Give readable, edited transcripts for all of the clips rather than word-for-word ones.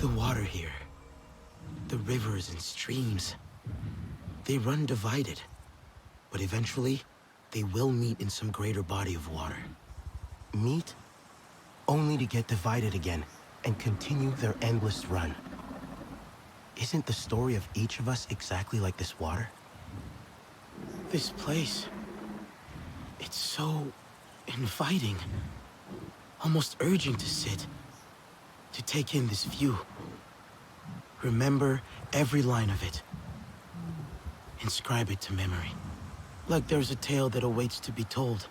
The water here, the rivers and streams, they run divided, but eventually, they will meet in some greater body of water. Meet only to get divided again and continue their endless run. Isn't the story of each of us exactly like this water? This place, it's so inviting, almost urging to sit, to take in this view. Remember every line of it. Inscribe it to memory. Like there's a tale that awaits to be told.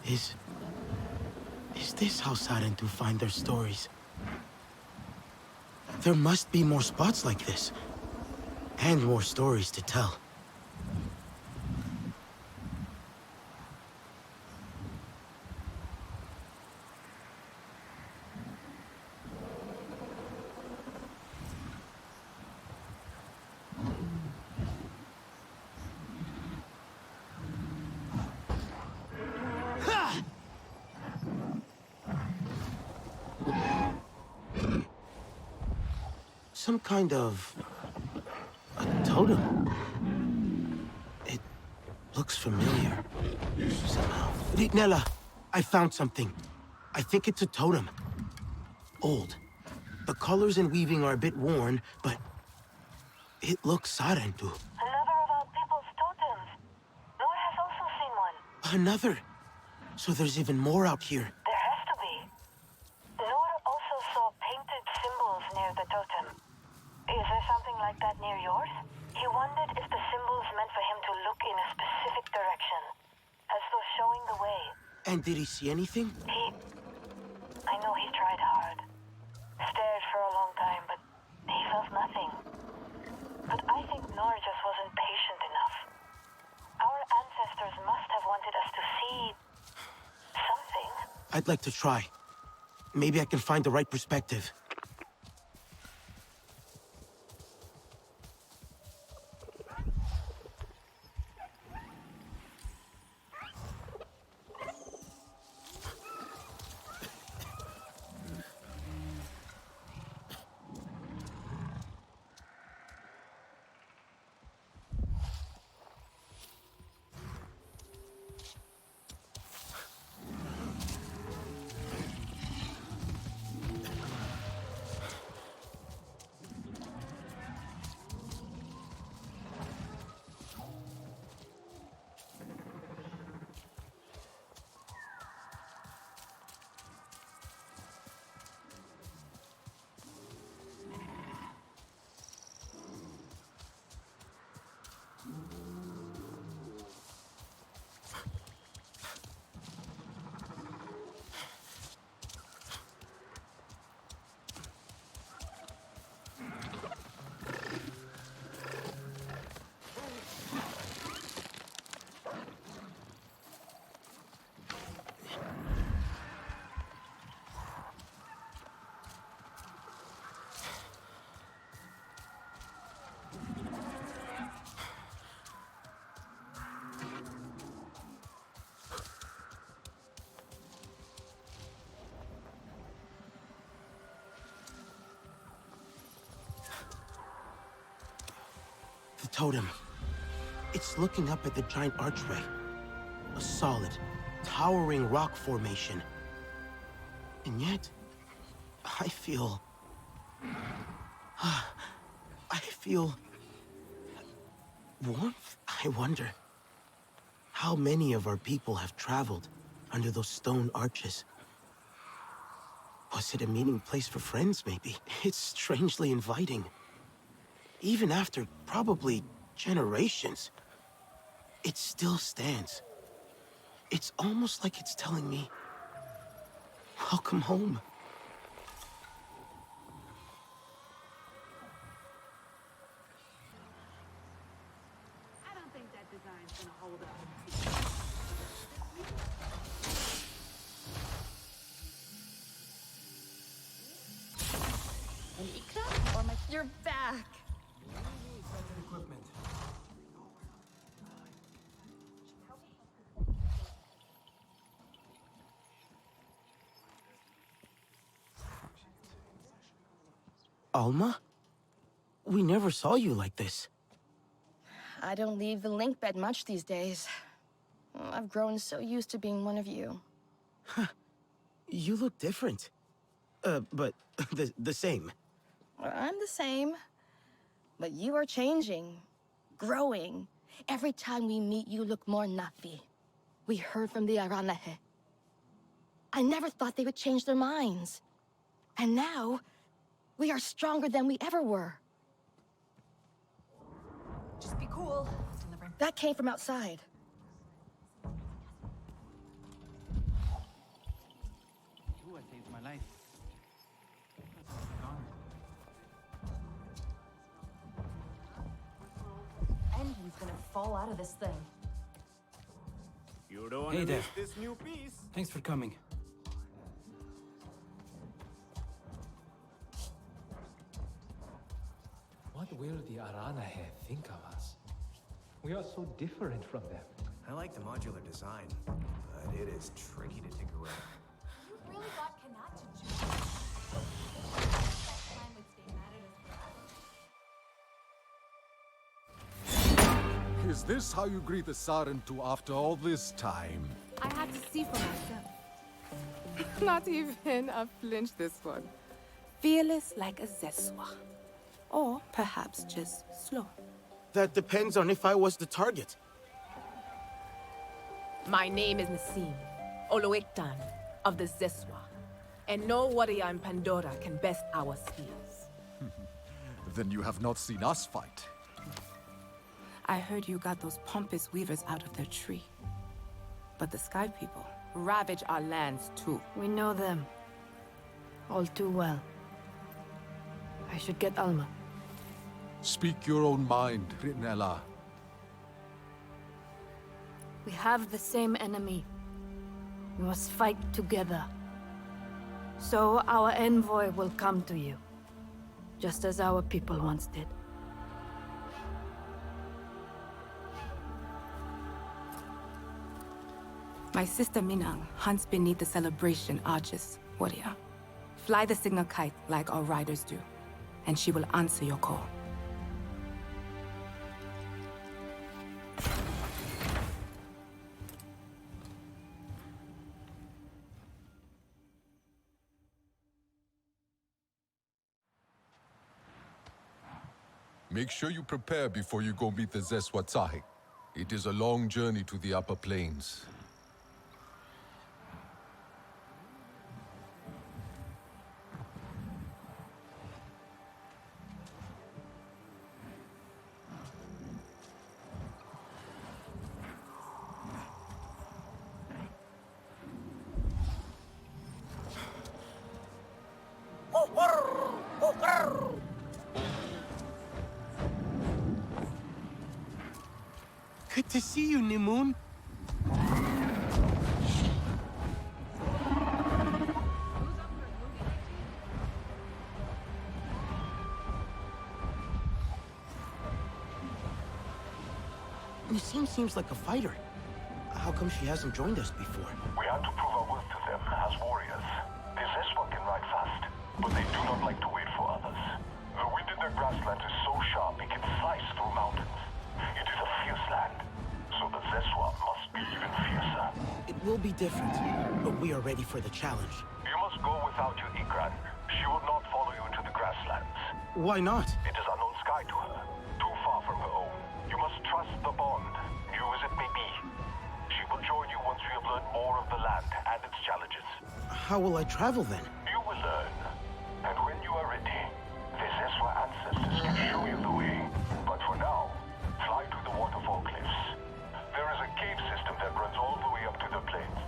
Is this how Sarentu find their stories? There must be more spots like this, and more stories to tell. Some kind of a totem. It looks familiar somehow. Nella, I found something. I think it's a totem. Old. The colors and weaving are a bit worn, but it looks Sarentu. Another of our people's totems. Noor has also seen one. Another. So there's even more out here. There has to be. Noor also saw painted symbols near the totem. Is there something like that near yours? He wondered if the symbols meant for him to look in a specific direction, as though showing the way. And did he see anything? I know he tried hard. Stared for a long time, but he felt nothing. But I think Noor just wasn't patient enough. Our ancestors must have wanted us to see something. I'd like to try. Maybe I can find the right perspective. The totem. It's looking up at the giant archway. A solid, towering rock formation. And yet, I feel warmth. I wonder how many of our people have traveled under those stone arches. Was it a meeting place for friends, maybe? It's strangely inviting. Even after probably generations, it still stands. It's almost like it's telling me, welcome home. I don't think that design's gonna hold up. An Ikra or my... You're back! Equipment. Alma? We never saw you like this. I don't leave the link bed much these days. I've grown so used to being one of you. You look different. But the same. I'm the same. But you are changing, growing. Every time we meet, you look more Nafi. We heard from the Aranahe. I never thought they would change their minds. And now, we are stronger than we ever were. Just be cool. That came from outside. You saved my life. Engine's gonna fall out of this thing. You don't want Hey to there. miss this new piece. Thanks for coming. What will the Aranahe think of us? We are so different from them. I like the modular design, but it is tricky to tinker with. You really got Kanat to do that time would stay mad at us. Is this how you greet the Sarentu after all this time? I had to see for myself. Not even a flinch this one. Fearless like a ZESWA. Or perhaps just slow. That depends on if I was the target. My name is Nassim, Oloiktan of the ZESWA. And no warrior in Pandora can best our spears. Then you have not seen us fight. I heard you got those pompous weavers out of their tree. But the Sky People ravage our lands too. We know them. All too well. I should get Alma. Speak your own mind, Ritnella. We have the same enemy. We must fight together. So our envoy will come to you. Just as our people once did. My sister Minang hunts beneath the celebration arches, warrior. Fly the signal kite like our riders do, and she will answer your call. Make sure you prepare before you go meet the ZESWA Tsahi. It is a long journey to the upper plains. Good to see you, Nimoon. Nassim seems like a fighter. How come she hasn't joined us before? We had to prove our worth to them as warriors. The ZESWA can ride fast, but they do not like to wait for others. The wind in their grassland is so sharp it can slice through mountains. It is a fierce land, so the ZESWA must be even fiercer. It will be different, but we are ready for the challenge. You must go without your Ikran. She will not follow you into the grasslands. Why not? It is unknown sky to her, too far from her own. You must trust the bond, new as it may be. She will join you once we have learned more of the land and its challenges. How will I travel then? You will learn. And when you are ready, the ZESWA ancestors can show you the way. But for now, fly to the waterfall cliffs. There is a cave system that runs all the way up to the plains.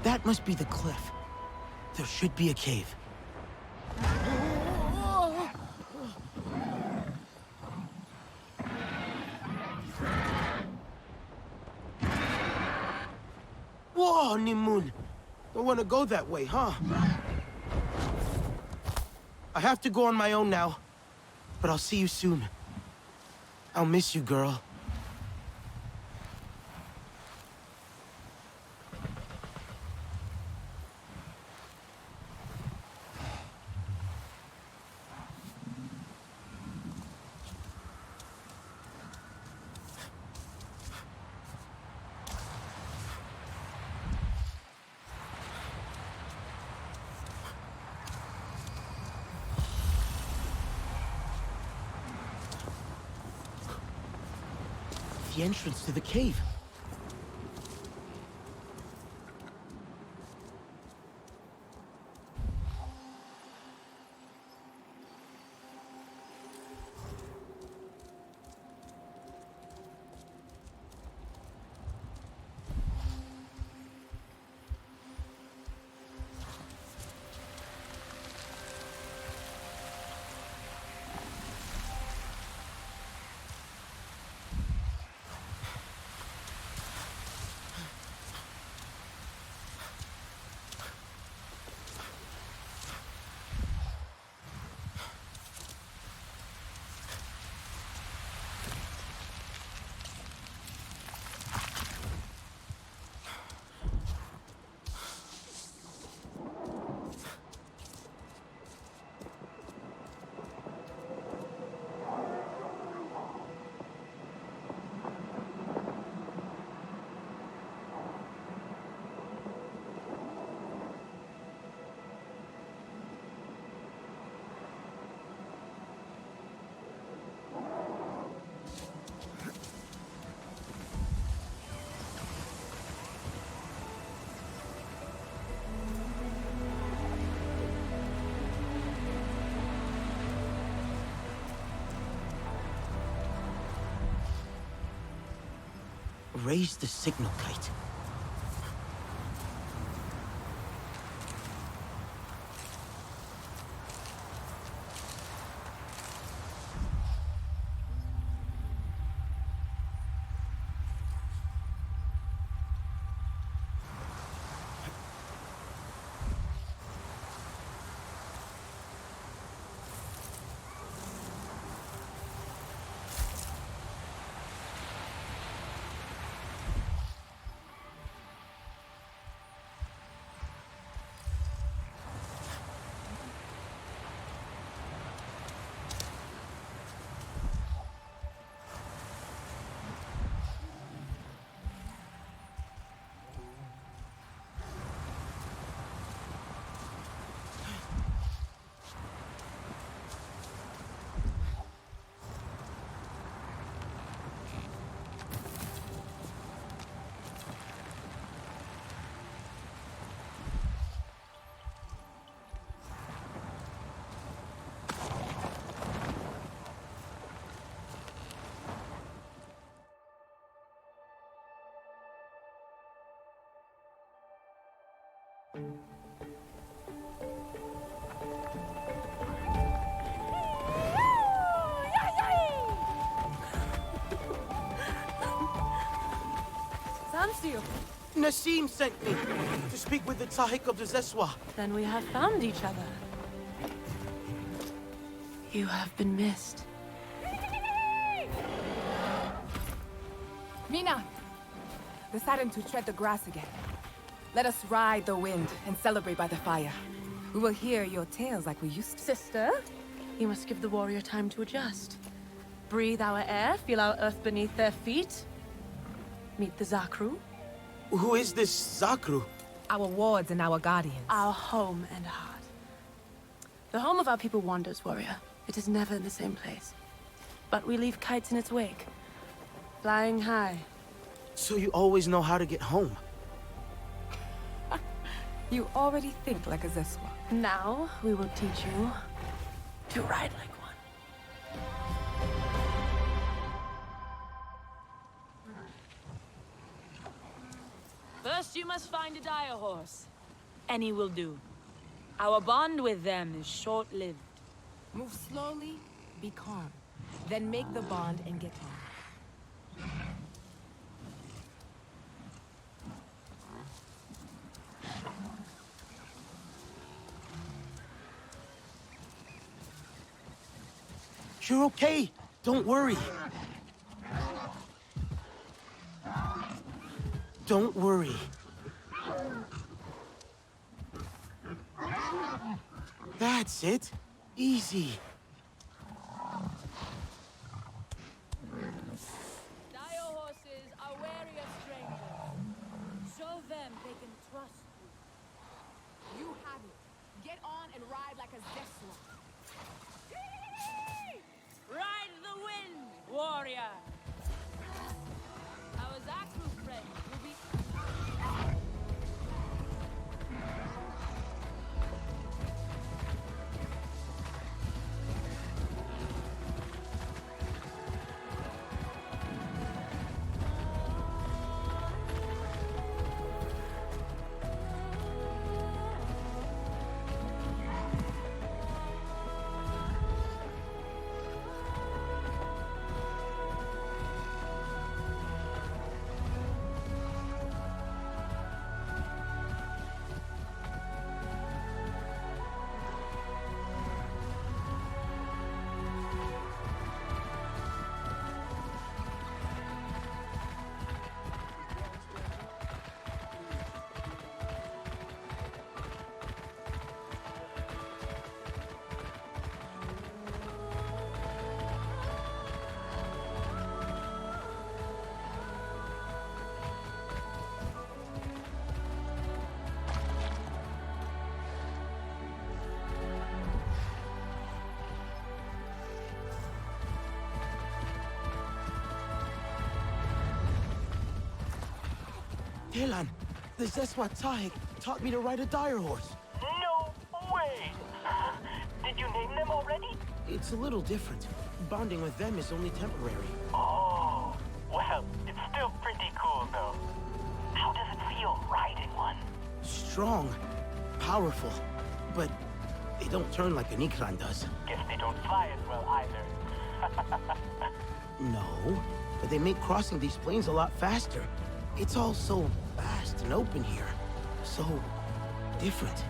That must be the cliff. There should be a cave. Whoa, Nimun! Don't want to go that way, huh? I have to go on my own now, but I'll see you soon. I'll miss you, girl. The entrance to the cave. Raise the signal kite. Nassim sent me to speak with the Tahik of the ZESWA. Then we have found each other. You have been missed. Mina! Deciding to tread the grass again. Let us ride the wind and celebrate by the fire. We will hear your tales like we used to. Sister, you must give the warrior time to adjust. Breathe our air, feel our earth beneath their feet. Meet the Zakru. Who is this Zakru? Our wards and our guardians. Our home and heart. The home of our people wanders, warrior. It is never in the same place. But we leave kites in its wake. Flying high. So you always know how to get home? You already think like a ZESWA. Now, we will teach you to ride like one. First First, you must find a dire horse. Any will do. Our bond with them is short-lived. Move slowly, be calm. Then make the bond and get on. You're okay. Don't worry. Don't worry. That's it. Easy. Dire horses are wary of strangers. Show them they can trust you. You have it. Get on and ride like a ZESWA. Ride the wind, warrior! Our Zaku friend will be... Telan, the ZESWA taught me to ride a dire horse. No way! Did you name them already? It's a little different. Bonding with them is only temporary. Oh, well, it's still pretty cool though. How does it feel riding one? Strong, powerful, but they don't turn like an Ikran does. Guess they don't fly as well either. No, but they make crossing these plains a lot faster. It's all so vast and open here. So different.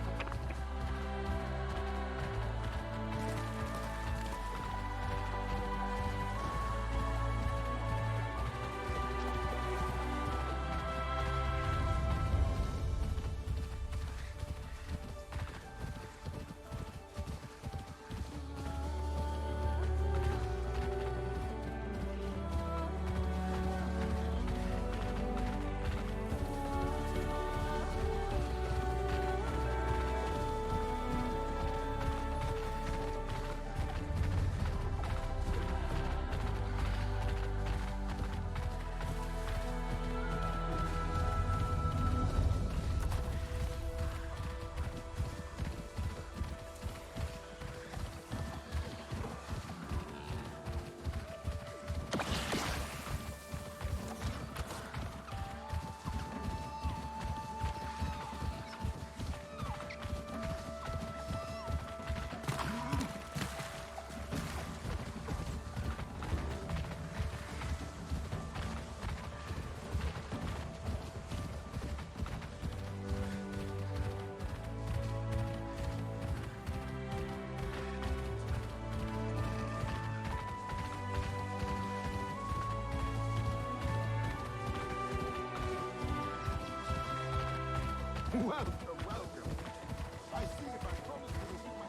Welcome, welcome. I see if I promise to receive my...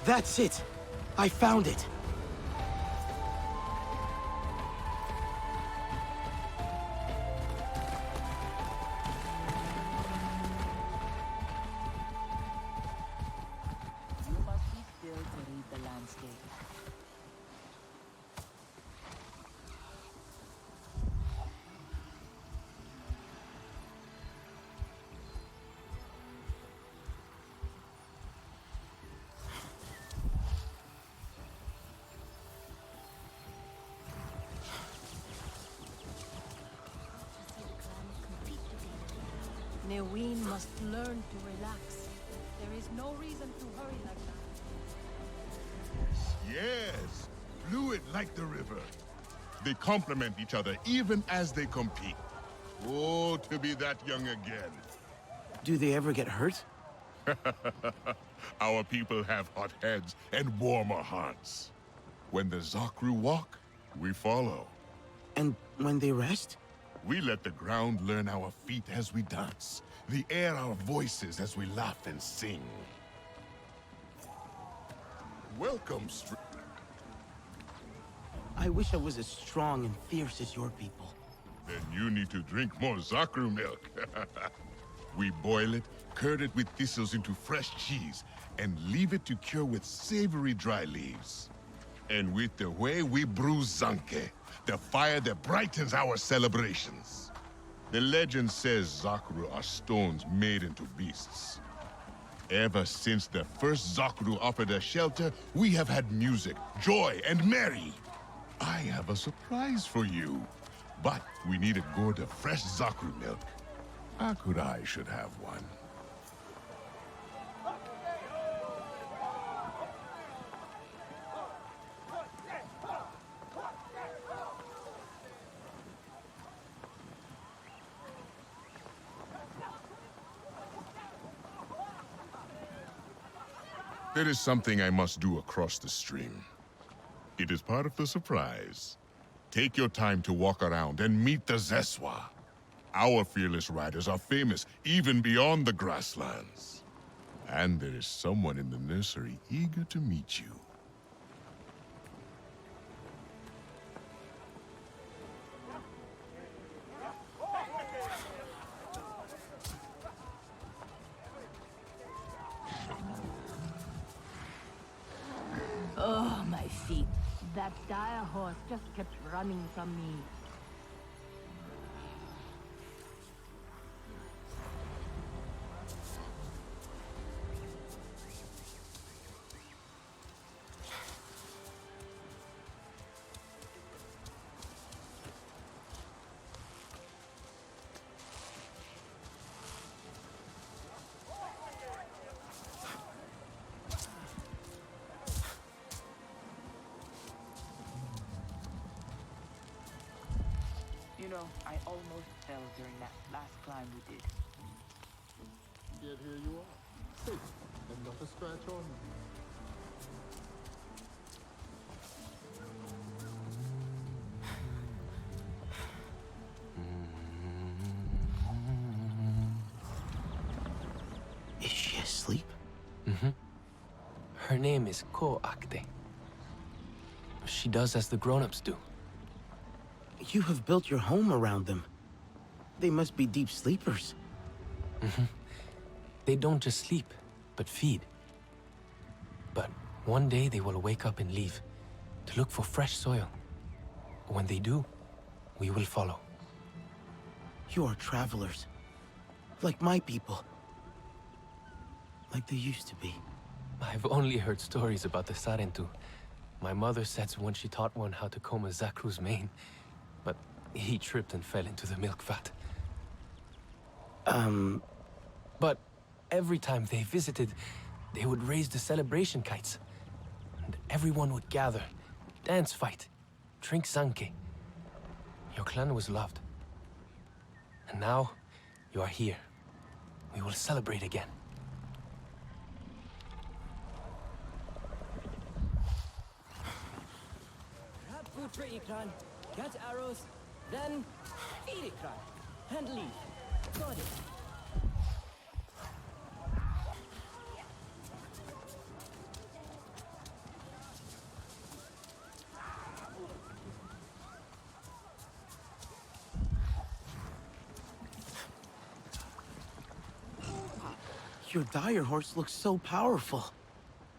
That's it! I found it! You must be still to read the landscape. Neween must learn to relax. There is no reason to hurry like that. Yes, fluid like the river. They complement each other even as they compete. Oh, to be that young again. Do they ever get hurt? Our people have hot heads and warmer hearts. When the Zakru walk, we follow. And when they rest? We let the ground learn our feet as we dance, the air our voices as we laugh and sing. Welcome, I wish I was as strong and fierce as your people. Then you need to drink more Zakru milk. We boil it, curd it with thistles into fresh cheese, and leave it to cure with savory dry leaves. And with the way we brew Zanke, the fire that brightens our celebrations. The legend says Zakru are stones made into beasts. Ever since the first Zakru offered us shelter, we have had music, joy, and merry. I have a surprise for you. But we need a gourd of fresh Zakru milk. Akurai should have one. There is something I must do across the stream. It is part of the surprise. Take your time to walk around and meet the ZESWA. Our fearless riders are famous even beyond the grasslands. And there is someone in the nursery eager to meet you. Oh, my feet. That dire horse just kept running from me. You know, I almost fell during that last climb we did. Yet here you are, safe and not a scratch on you. Is she asleep? Mm-hmm. Her name is Ko Akte. She does as the grown-ups do. You have built your home around them. They must be deep sleepers. Mm-hmm. They don't just sleep, but feed. But one day they will wake up and leave to look for fresh soil. When they do, we will follow. You are travelers. Like my people. Like they used to be. I've only heard stories about the Sarentu. My mother said when she taught one how to comb a Zakru's mane, but he tripped and fell into the milk vat. But every time they visited, they would raise the celebration kites. And everyone would gather, dance fight, drink Zanke. Your clan was loved. And now, you are here. We will celebrate again. Grab food for Ikran, catch arrows, then feed Ikran, and leave. Got it. Your dire horse looks so powerful.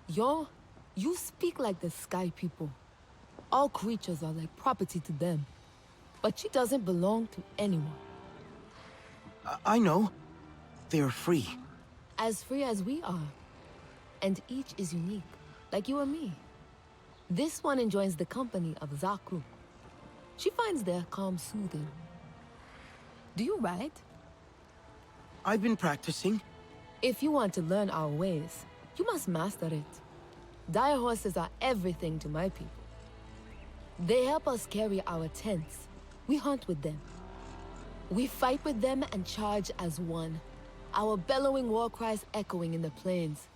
Yo, you speak like the sky people. All creatures are like property to them. But she doesn't belong to anyone. I know. They are free. As free as we are. And each is unique, like you and me. This one enjoys the company of Zakru. She finds their calm soothing. Do you ride? I've been practicing. If you want to learn our ways, you must master it. Dire horses are everything to my people. They help us carry our tents. We hunt with them. We fight with them and charge as one. Our bellowing war cries echoing in the plains,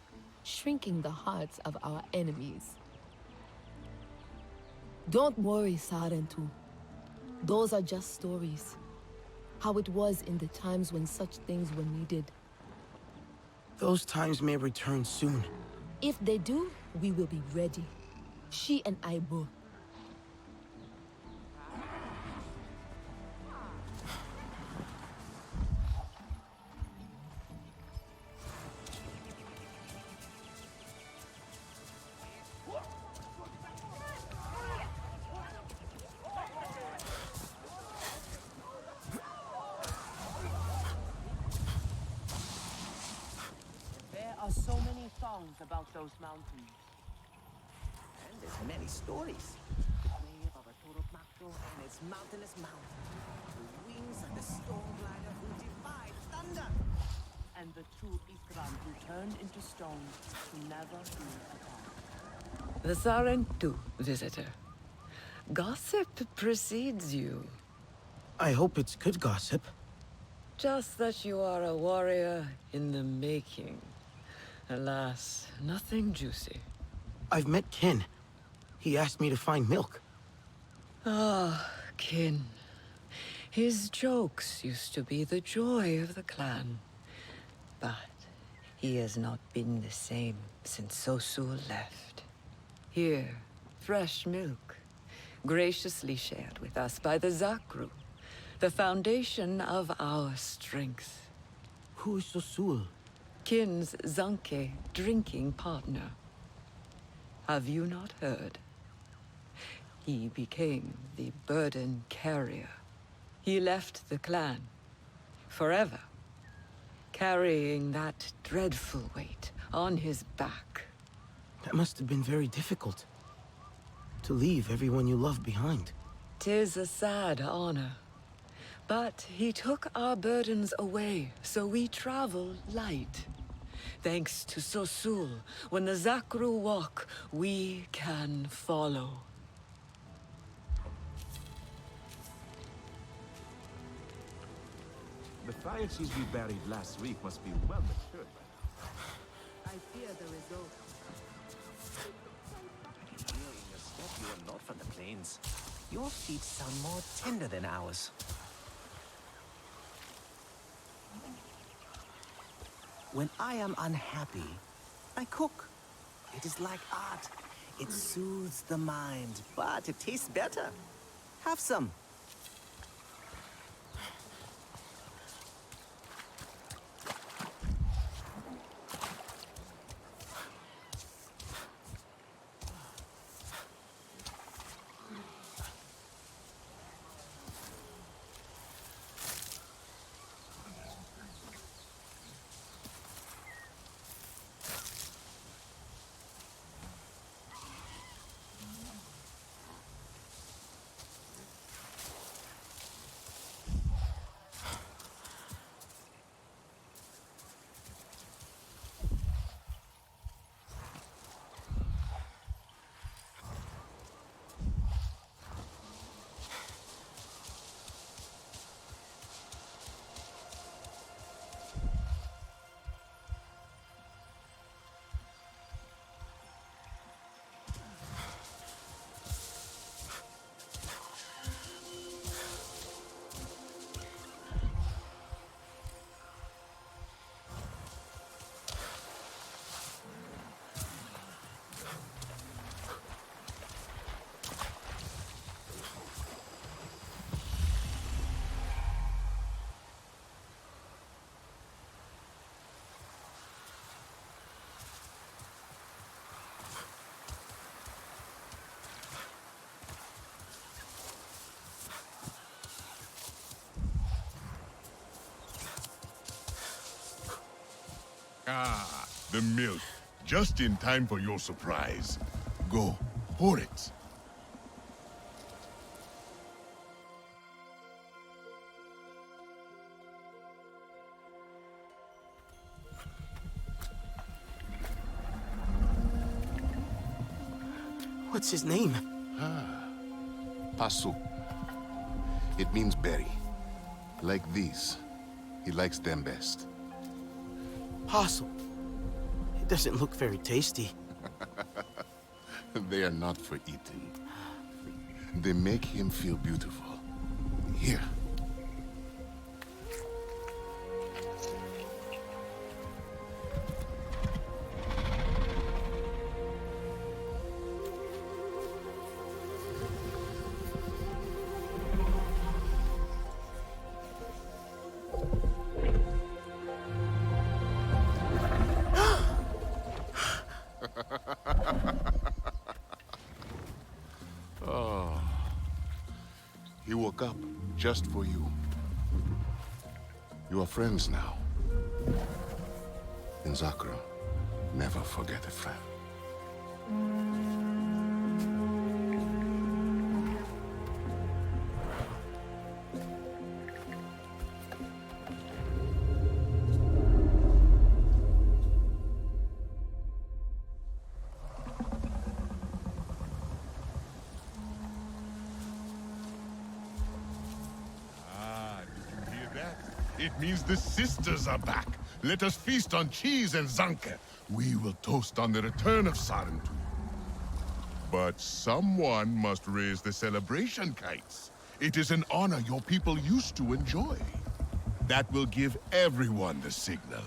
shrinking the hearts of our enemies. Don't worry, Sarentu. Those are just stories. How it was in the times when such things were needed. Those times may return soon. If they do, we will be ready. She and I both. There are so many songs about those mountains. And there's many stories. The grave of a Torokmakto and its mountainous mountain. The wings of the storm glider who defied thunder. And the two Ikran who turned into stone to never be apart. The Sarentu, visitor. Gossip precedes you. I hope it's good gossip. Just that you are a warrior in the making. Alas, nothing juicy. I've met Kin. He asked me to find milk. Ah, Kin. His jokes used to be the joy of the clan. But he has not been the same since Sosul left. Here, fresh milk, graciously shared with us by the Zakru, the foundation of our strength. Who is Sosul? Kin's Zanke drinking partner. Have you not heard? He became the burden carrier. He left the clan, forever, carrying that dreadful weight on his back. That must have been very difficult. To leave everyone you love behind. 'Tis a sad honor. But he took our burdens away, so we travel light. Thanks to Sosul, when the Zakru walk, we can follow. The fire seeds we buried last week must be well matured by now. I fear the result. Hearing a step, you are not from the plains. Your feet sound more tender than ours. When I am unhappy, I cook. It is like art. It soothes the mind, but it tastes better. Have some. Ah, the milk. Just in time for your surprise. Go, pour it. What's his name? Pasu. It means berry. Like these. He likes them best. Possum. It doesn't look very tasty. They are not for eating. They make him feel beautiful. Here. Oh. He woke up just for you. You are friends now. In Zakura, never forget a friend. It means the sisters are back. Let us feast on cheese and zanke. We will toast on the return of Sarentu. But someone must raise the celebration kites. It is an honor your people used to enjoy. That will give everyone the signal.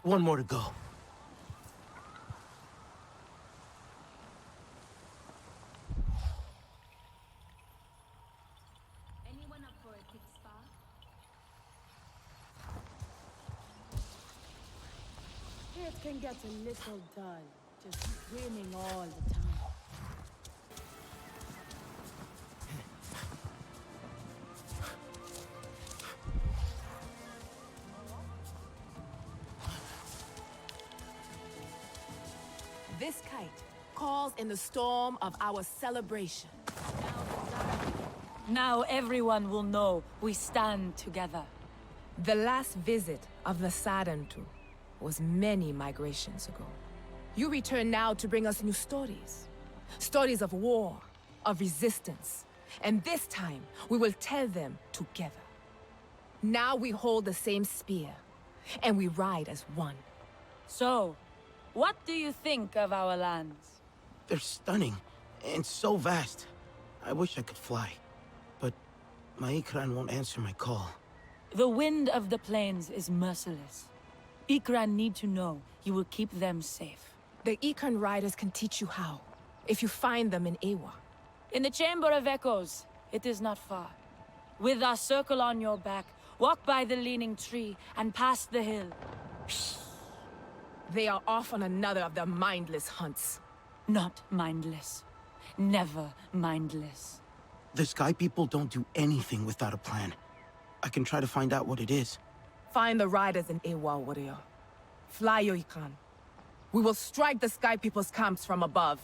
One more to go. Anyone up for a quick spa? It can get a little dull, just screaming all the time. This kite calls in the storm of our celebration. Now everyone will know we stand together. The last visit of the Sarentu was many migrations ago. You return now to bring us new stories. Stories of war, of resistance. And this time, we will tell them together. Now we hold the same spear, and we ride as one. So, what do you think of our lands? They're stunning, and so vast. I wish I could fly. But my Ikran won't answer my call. The wind of the plains is merciless. Ikran need to know you will keep them safe. The Ikran riders can teach you how, if you find them in Ewa. In the Chamber of Echoes, it is not far. With our circle on your back, walk by the leaning tree and past the hill. They are off on another of their mindless hunts. Not mindless. Never mindless. The Sky People don't do anything without a plan. I can try to find out what it is. Find the riders in Ewa, warrior. Fly, Yoikan. We will strike the Sky People's camps from above.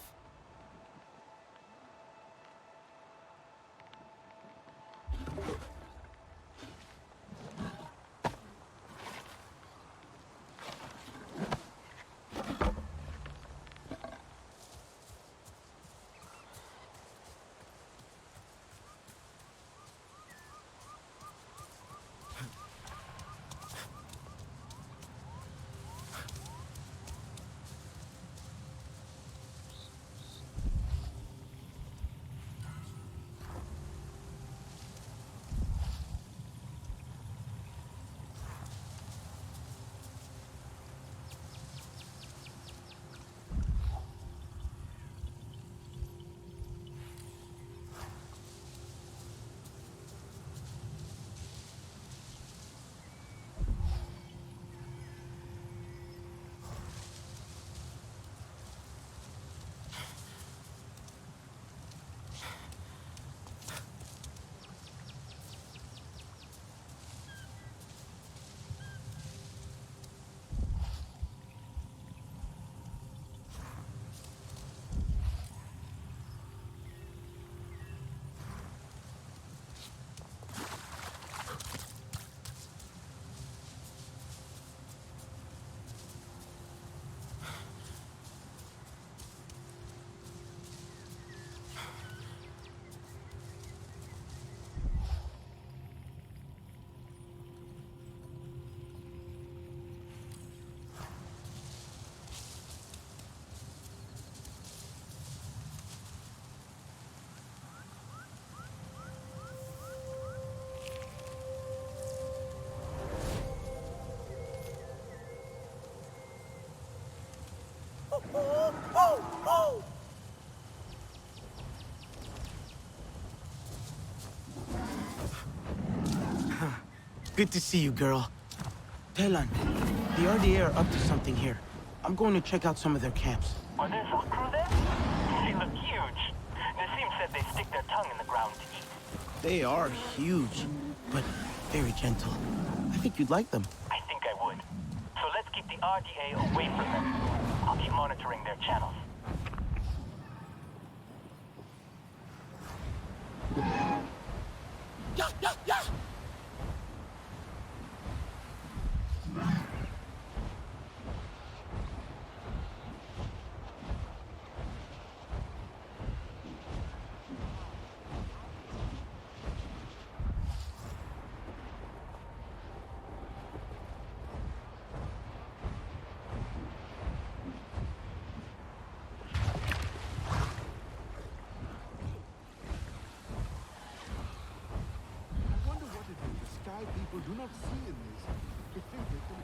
Good to see you, girl. Telan, the RDA are up to something here. I'm going to check out some of their camps. Are there Zakru there? They look huge. Nassim said they stick their tongue in the ground to eat. They are huge, but very gentle. I think you'd like them. I think I would. So let's keep the RDA away from them. I'll keep monitoring their channels. People do not see in this. They think they can...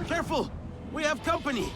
Careful! We have company!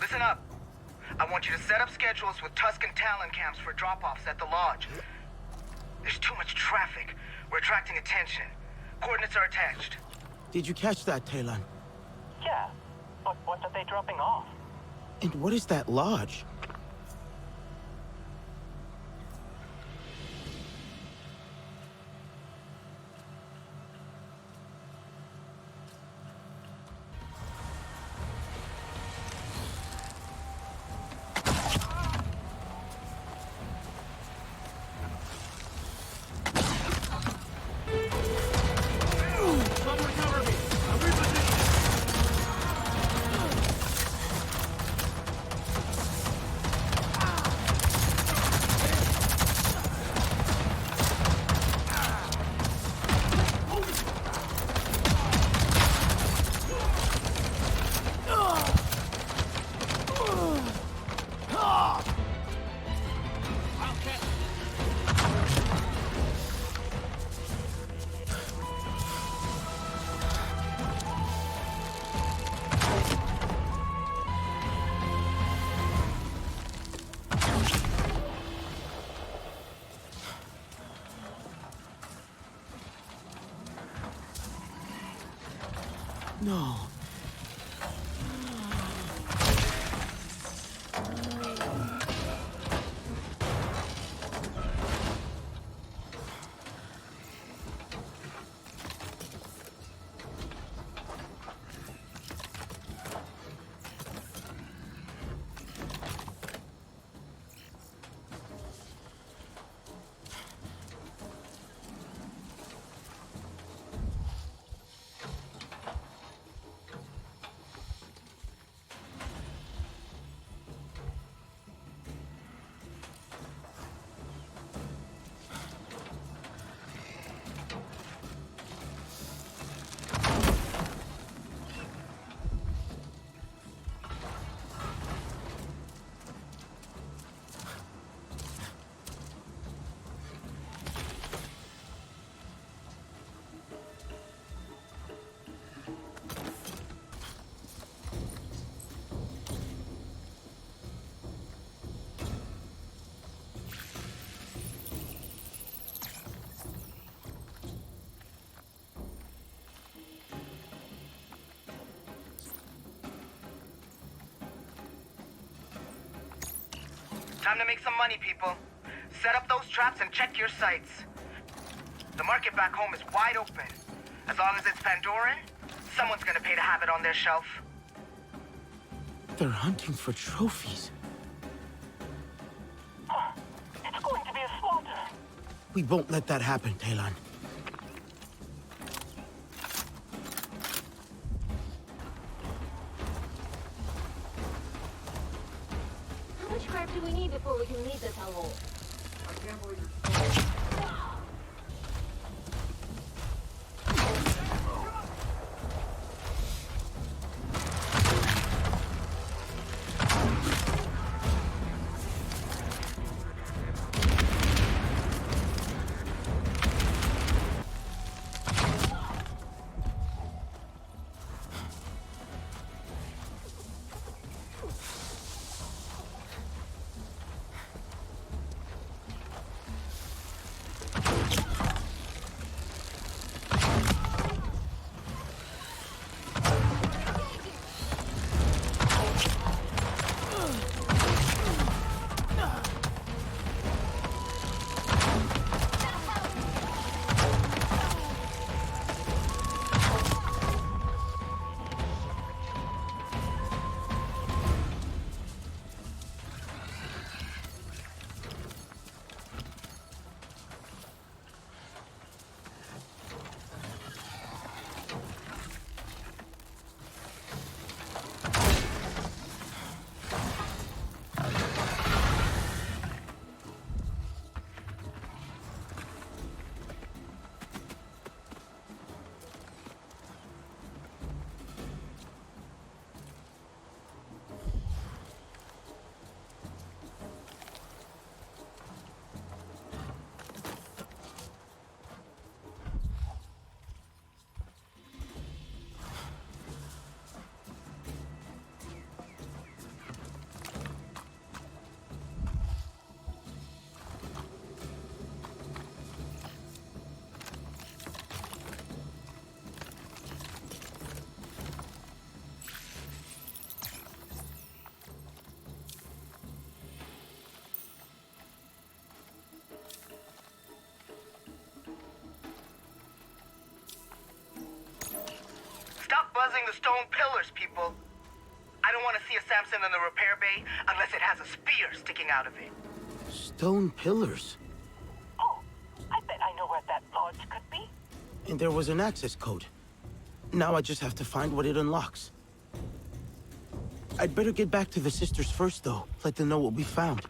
Listen up. I want you to set up schedules with Tuscan Talon camps for drop-offs at the lodge. There's too much traffic. We're attracting attention. Coordinates are attached. Did you catch that, Telan? Yeah, but what are they dropping off? And what is that lodge? No. Time to make some money, people. Set up those traps and check your sights. The market back home is wide open. As long as it's Pandoran, someone's gonna pay to have it on their shelf. They're hunting for trophies. It's going to be a slaughter. We won't let that happen, Talon. How much crap do we need before we can leave this hellhole? I can't believe you're... Stop buzzing the stone pillars, people. I don't want to see a Samson in the repair bay unless it has a spear sticking out of it. Stone pillars. Oh, I bet I know where that lodge could be. And there was an access code. Now I just have to find what it unlocks. I'd better get back to the sisters first, though. Let them know what we found.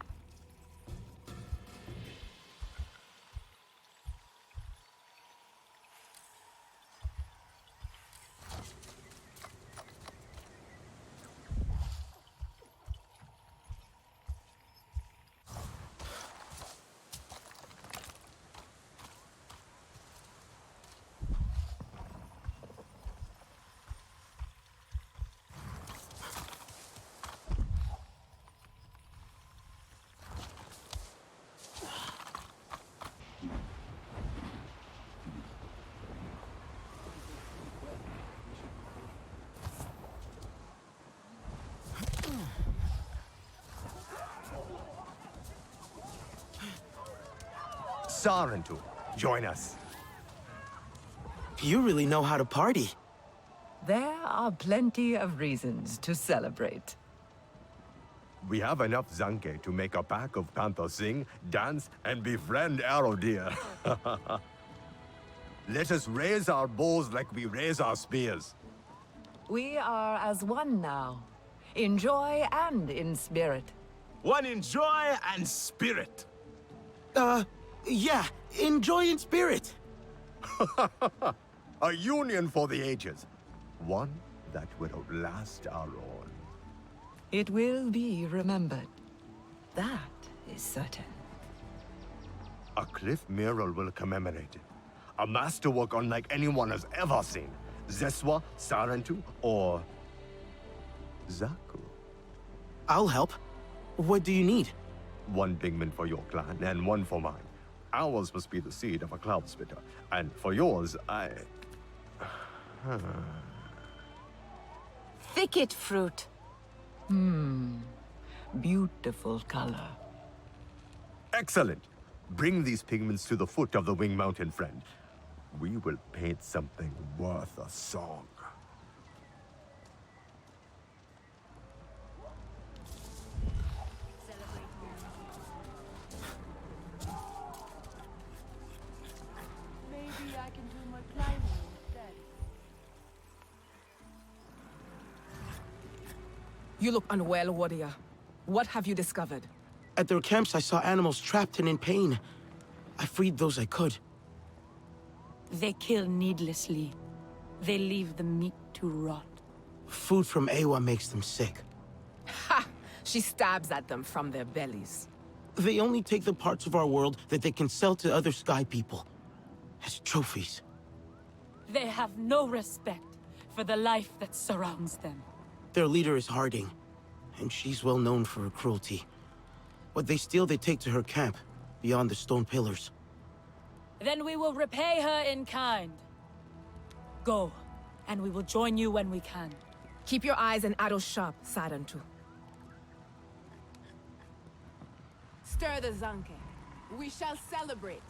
Sarentu, join us. You really know how to party. There are plenty of reasons to celebrate. We have enough Zanke to make a pack of Panther sing, dance, and befriend Arrow Deer. Let us raise our bows like we raise our spears. We are as one now, in joy and in spirit. One in joy and spirit. Yeah, in joy and spirit. A union for the ages. One that will outlast our own. It will be remembered. That is certain. A cliff mural will commemorate it. A masterwork unlike anyone has ever seen. ZESWA, Sarentu, or Zaku. I'll help. What do you need? One pigment for your clan and one for mine. Ours must be the seed of a cloud spitter, and for yours, I... Thicket fruit. Beautiful color. Excellent. Bring these pigments to the foot of the Wing Mountain, friend. We will paint something worth a song. Maybe I can do my climbing instead. You look unwell, warrior. What have you discovered? At their camps, I saw animals trapped and in pain. I freed those I could. They kill needlessly. They leave the meat to rot. Food from Ewa makes them sick. Ha! She stabs at them from their bellies. They only take the parts of our world that they can sell to other sky people. As trophies. They have no respect for the life that surrounds them. Their leader is Harding, and she's well known for her cruelty. What they steal, they take to her camp, beyond the stone pillars. Then we will repay her in kind. Go, and we will join you when we can. Keep your eyes and arrows sharp, Sarentu. Stir the Zanke. We shall celebrate.